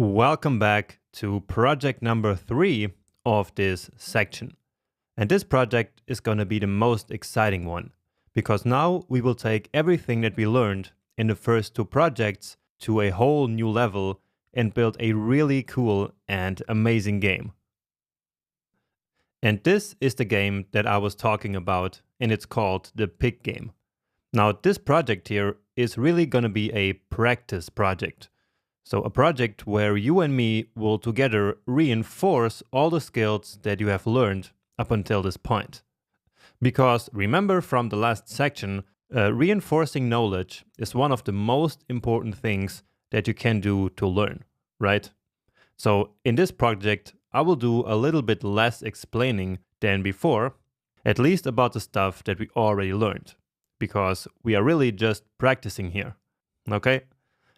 Welcome back to project number 3 of this section. And this project is going to be the most exciting one, because now we will take everything that we learned in the first 2 projects to a whole new level and build a really cool and amazing game. And this is the game that I was talking about, and it's called the Pig game. Now this project here is really going to be a practice project. So a project where you and me will together reinforce all the skills that you have learned up until this point. Because remember from the last section, reinforcing knowledge is one of the most important things that you can do to learn, right? So in this project, I will do a little bit less explaining than before, at least about the stuff that we already learned, because we are really just practicing here, okay?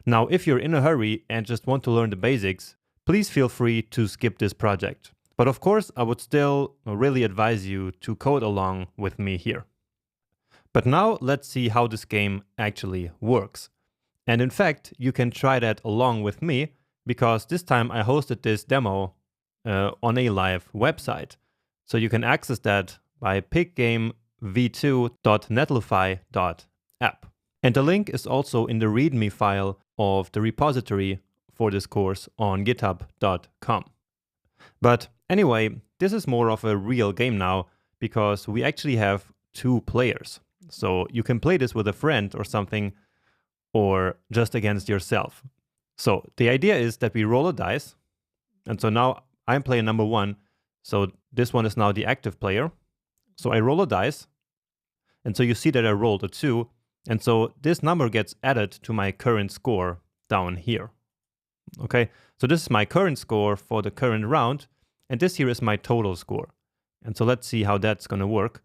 Now, if you're in a hurry and just want to learn the basics, please feel free to skip this project. But of course, I would still really advise you to code along with me here. But now let's see how this game actually works. And in fact, you can try that along with me, because this time I hosted this demo on a live website. So you can access that by piggamev2.netlify.app. And the link is also in the README file of the repository for this course on github.com. But anyway, this is more of a real game now, because we actually have 2 players. So you can play this with a friend or something, or just against yourself. So the idea is that we roll a dice. And so now I'm player number 1. So this one is now the active player. So I roll a dice. And so you see that I rolled a 2. And so this number gets added to my current score down here. Okay, so this is my current score for the current round, and this here is my total score. And so let's see how that's going to work.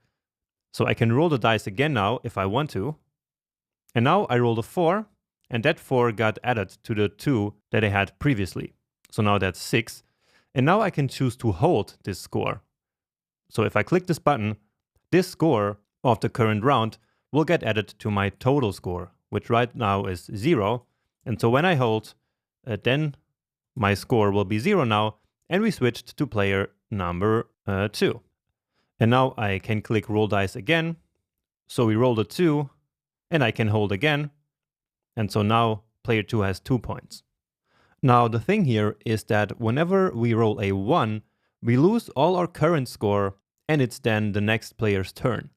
So I can roll the dice again now if I want to. And now I rolled a 4, and that 4 got added to the 2 that I had previously. So now that's 6. And now I can choose to hold this score. So if I click this button, this score of the current round will get added to my total score, which right now is 0. And so when I hold, then my score will be 0 now, and we switched to player number 2. And now I can click roll dice again. So we rolled a 2, and I can hold again. And so now player 2 has 2 points. Now the thing here is that whenever we roll a 1, we lose all our current score, and it's then the next player's turn.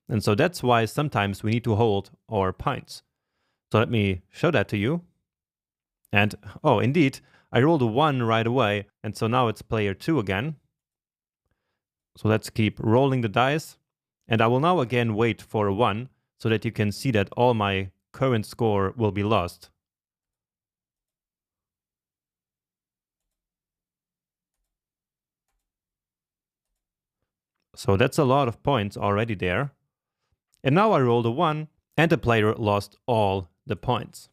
And so that's why sometimes we need to hold our pints. So let me show that to you. And oh, indeed, I rolled a 1 right away. And so now it's player 2 again. So let's keep rolling the dice. And I will now again wait for a 1 so that you can see that all my current score will be lost. So that's a lot of points already there. And now I rolled a 1, and the player lost all the points.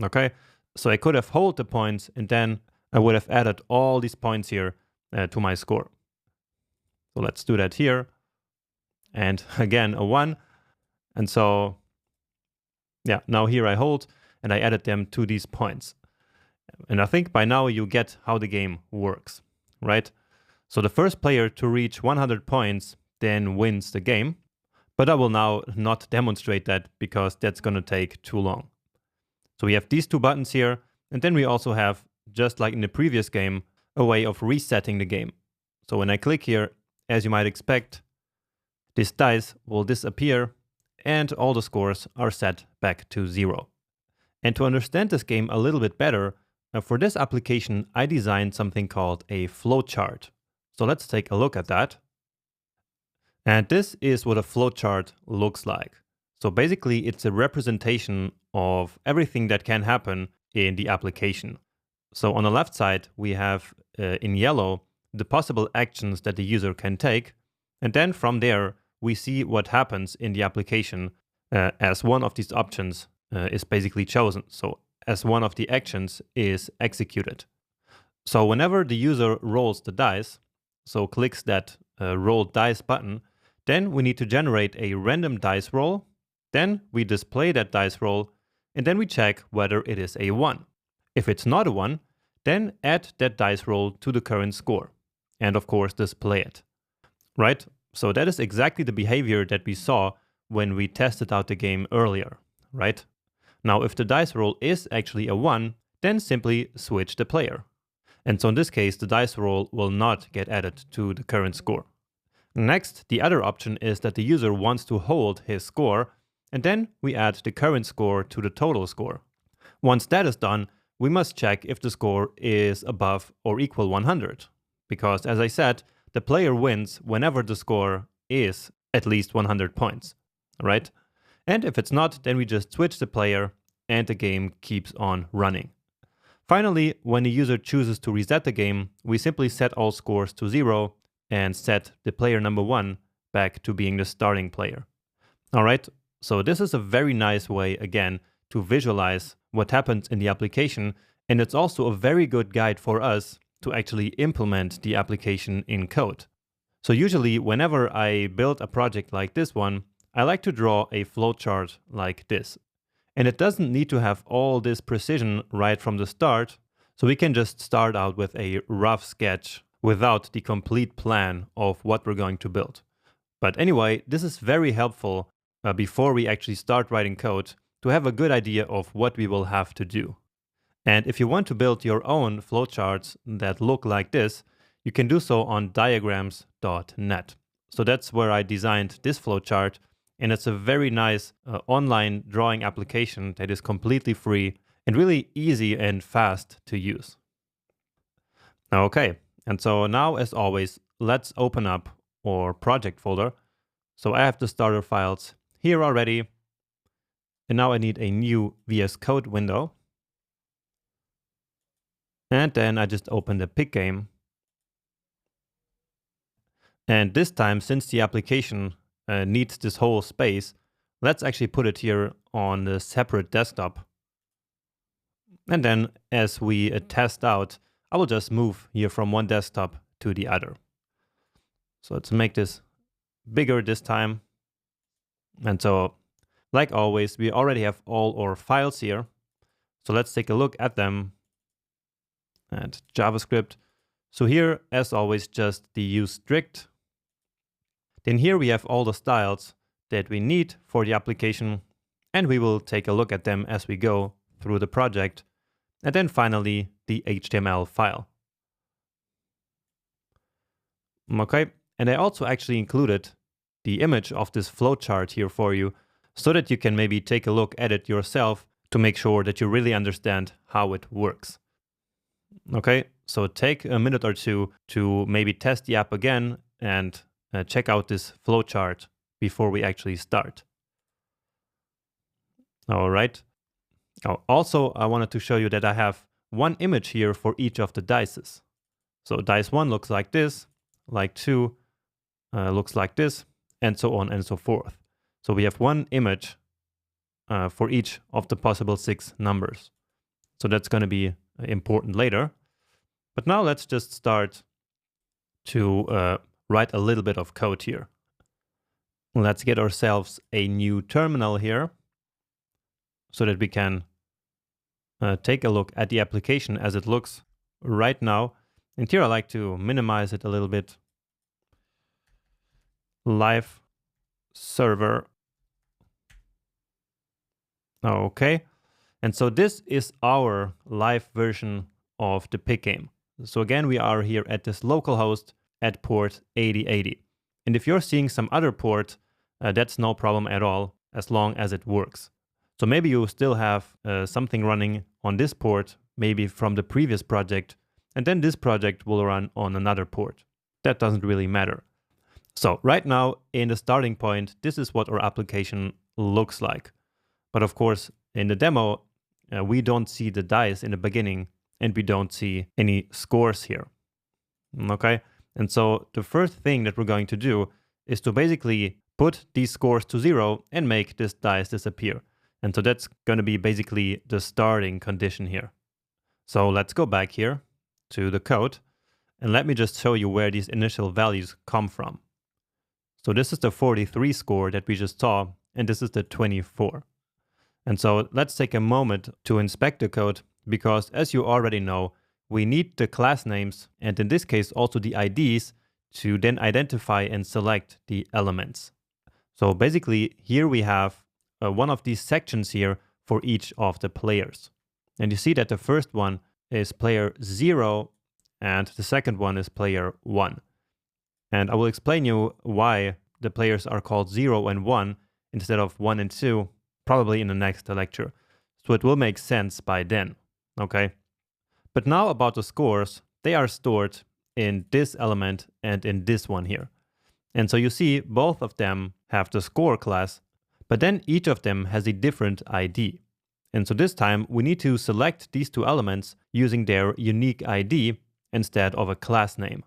Okay, so I could have held the points, and then I would have added all these points here to my score. So let's do that here. And again, a 1. And so, yeah, now here I hold, and I added them to these points. And I think by now you get how the game works, right? So the first player to reach 100 points then wins the game. But I will now not demonstrate that, because that's going to take too long. So we have these 2 buttons here, and then we also have, just like in the previous game, a way of resetting the game. So when I click here, as you might expect, this dice will disappear, and all the scores are set back to 0. And to understand this game a little bit better, for this application I designed something called a flowchart. So let's take a look at that. And this is what a flowchart looks like. So basically it's a representation of everything that can happen in the application. So on the left side we have in yellow the possible actions that the user can take. And then from there we see what happens in the application as one of these options is basically chosen. So as one of the actions is executed. So whenever the user rolls the dice, so clicks that roll dice button, then we need to generate a random dice roll. Then we display that dice roll, and then we check whether it is a 1. If it's not a 1, then add that dice roll to the current score, and of course display it. Right? So that is exactly the behavior that we saw when we tested out the game earlier, right? Now, if the dice roll is actually a 1, then simply switch the player. And so in this case, the dice roll will not get added to the current score. Next, the other option is that the user wants to hold his score, and then we add the current score to the total score. Once that is done, we must check if the score is above or equal 100. Because as I said, the player wins whenever the score is at least 100 points, right? And if it's not, then we just switch the player and the game keeps on running. Finally, when the user chooses to reset the game, we simply set all scores to 0 and set the player number 1 back to being the starting player. All right, so this is a very nice way, again, to visualize what happens in the application, and it's also a very good guide for us to actually implement the application in code. So usually, whenever I build a project like this one, I like to draw a flowchart like this. And it doesn't need to have all this precision right from the start, so we can just start out with a rough sketch without the complete plan of what we're going to build. But anyway, this is very helpful before we actually start writing code to have a good idea of what we will have to do. And if you want to build your own flowcharts that look like this, you can do so on diagrams.net. So that's where I designed this flowchart, and it's a very nice online drawing application that is completely free and really easy and fast to use. Okay, and so now, as always, let's open up our project folder. So I have the starter files here already, and now I need a new VS Code window. And then I just open the Picgame. And this time, since the application needs this whole space, let's actually put it here on a separate desktop. And then as we test out, I will just move here from one desktop to the other. So let's make this bigger this time. And so, like always, we already have all our files here. So let's take a look at them. And JavaScript. So here, as always, just the use strict. Then here we have all the styles that we need for the application, and we will take a look at them as we go through the project. And then finally, the HTML file. Okay, and I also actually included the image of this flowchart here for you, so that you can maybe take a look at it yourself to make sure that you really understand how it works. Okay, so take a minute or two to maybe test the app again and check out this flowchart before we actually start. All right. Oh, also, I wanted to show you that I have one image here for each of the dices. So dice 1 looks like this, like 2 looks like this, and so on and so forth. So we have one image for each of the possible 6 numbers. So that's going to be important later. But now let's just start to write a little bit of code here. Let's get ourselves a new terminal here so that we can take a look at the application as it looks right now. And here I like to minimize it a little bit. Live server. Okay. And so this is our live version of the Picgame. So again, we are here at this localhost at port 8080. And if you're seeing some other port, that's no problem at all, as long as it works. So maybe you still have something running on this port, maybe from the previous project, and then this project will run on another port. That doesn't really matter. So right now, in the starting point, this is what our application looks like. But of course, in the demo, we don't see the dice in the beginning, and we don't see any scores here. Okay? And so the first thing that we're going to do is to basically put these scores to 0 and make this dice disappear. And so that's going to be basically the starting condition here. So let's go back here to the code, and let me just show you where these initial values come from. So this is the 43 score that we just saw, and this is the 24. And so let's take a moment to inspect the code, because as you already know, we need the class names, and in this case also the IDs, to then identify and select the elements. So basically here we have one of these sections here for each of the players. And you see that the first one is player 0 and the second one is player 1. And I will explain you why the players are called 0 and 1 instead of 1 and 2, probably in the next lecture. So it will make sense by then, okay? But now about the scores, they are stored in this element and in this one here. And so you see both of them have the score class, but then each of them has a different ID. And so this time we need to select these two elements using their unique ID instead of a class name.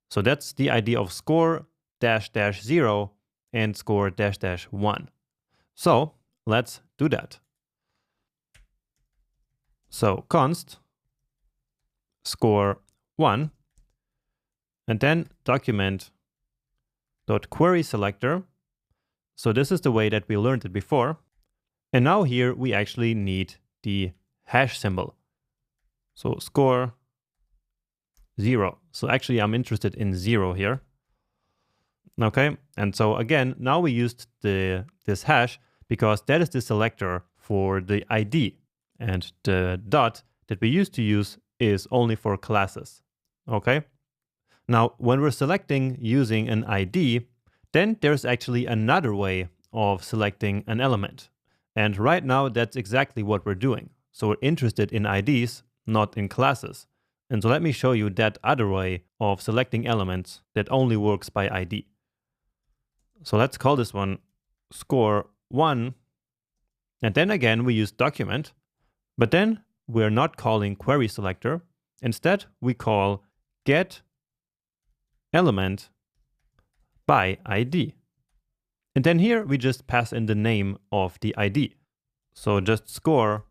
So that's the ID of score -- 0 and score -- 1. So let's do that. So const score 1 and then document.querySelector. So this is the way that we learned it before. And now here we actually need the hash symbol. So score 0. So actually I'm interested in 0 here. Okay, and so again, now we used this hash because that is the selector for the ID. And the dot that we used to use is only for classes. Okay, now when we're selecting using an ID, then there's actually another way of selecting an element. And right now that's exactly what we're doing. So we're interested in IDs, not in classes. And so let me show you that other way of selecting elements that only works by ID. So let's call this one score 1. And then again, we use document, but then we're not calling query selector. Instead, we call get element by ID. And then here we just pass in the name of the ID. So just score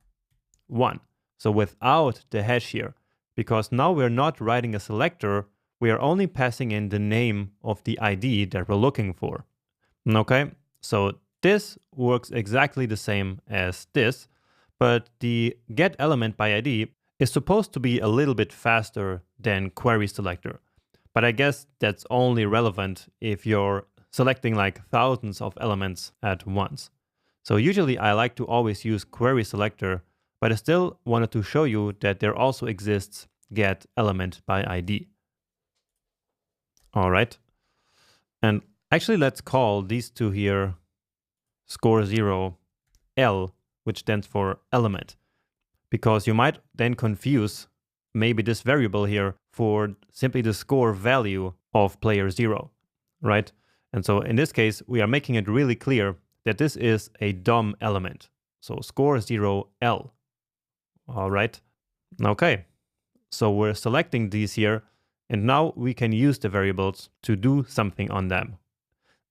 1. So without the hash here, because now we're not writing a selector, we are only passing in the name of the ID that we're looking for. Okay, so this works exactly the same as this, but the get element by ID is supposed to be a little bit faster than query selector. But I guess that's only relevant if you're selecting like thousands of elements at once. So usually I like to always use query selector, but I still wanted to show you that there also exists get element by ID. All right. And actually let's call these two here score 0 L, which stands for element, because you might then confuse maybe this variable here for simply the score value of player 0, right? And so in this case, we are making it really clear that this is a DOM element. So score 0 L. All right. Okay. So we're selecting these here, and now we can use the variables to do something on them.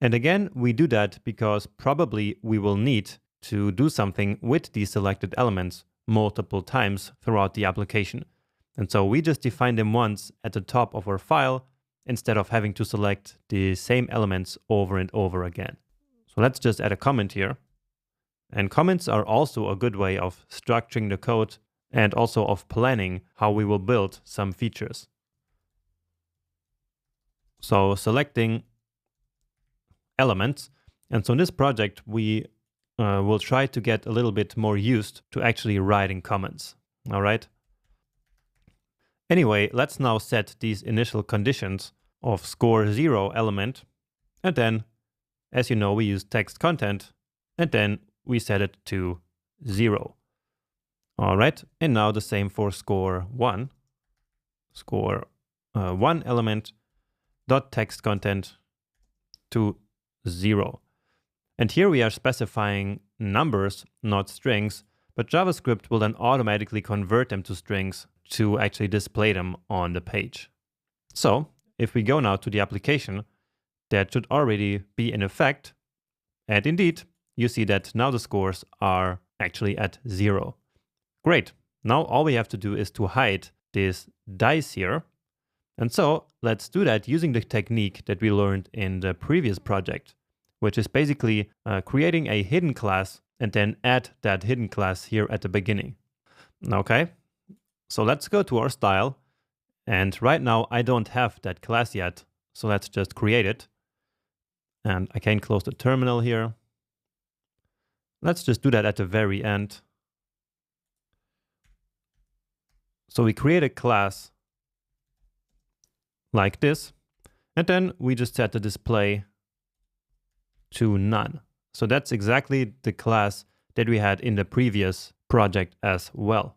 And again, we do that because probably we will need to do something with these selected elements multiple times throughout the application. And so we just define them once at the top of our file instead of having to select the same elements over and over again. So let's just add a comment here. And comments are also a good way of structuring the code and also of planning how we will build some features. So selecting elements. And so in this project, we will try to get a little bit more used to actually writing comments. All right. Anyway, let's now set these initial conditions of score 0 element. And then, as you know, we use text content, and then we set it to 0. All right. And now the same for score 1. Score 1 element dot text content to 0. And here we are specifying numbers, not strings, but JavaScript will then automatically convert them to strings to actually display them on the page. So if we go now to the application, that should already be in effect. And indeed, you see that now the scores are actually at 0. Great. Now all we have to do is to hide this dice here. And so let's do that using the technique that we learned in the previous project, which is basically creating a hidden class and then add that hidden class here at the beginning. Okay, So let's go to our style. And right now I don't have that class yet. So let's just create it. And I can close the terminal here. Let's just do that at the very end. So we create a class like this. And then we just set the display to none. So that's exactly the class that we had in the previous project as well.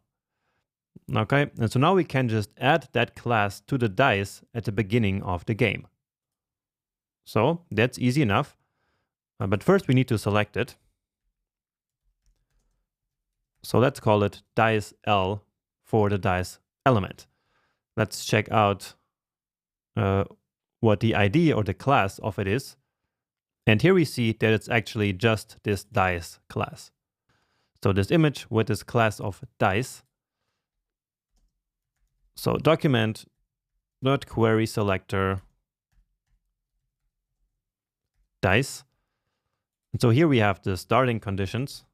Okay, and so now we can just add that class to the dice at the beginning of the game. So that's easy enough. But first we need to select it. So let's call it dice L for the dice element. Let's check out what the ID or the class of it is. And here we see that it's actually just this dice class. So this image with this class of dice. So document.query selector dice. And so here we have the starting conditions.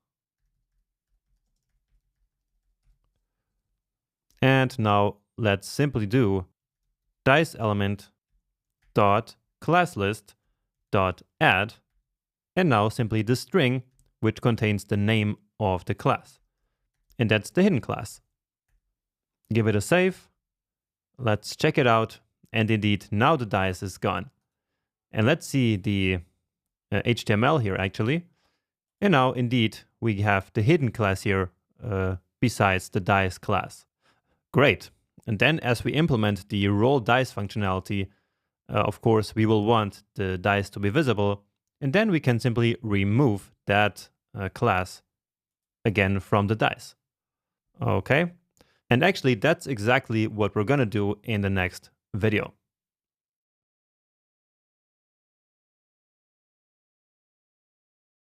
And now let's simply do dice element dot class list dot add, and now simply the string which contains the name of the class. And that's the hidden class. Give it a save. Let's check it out. And indeed, now the dice is gone. And let's see the HTML here actually. And now indeed, we have the hidden class here besides the dice class. Great. And then as we implement the roll dice functionality, of course, we will want the dice to be visible. And then we can simply remove that class again from the dice. Okay. And actually, that's exactly what we're going to do in the next video.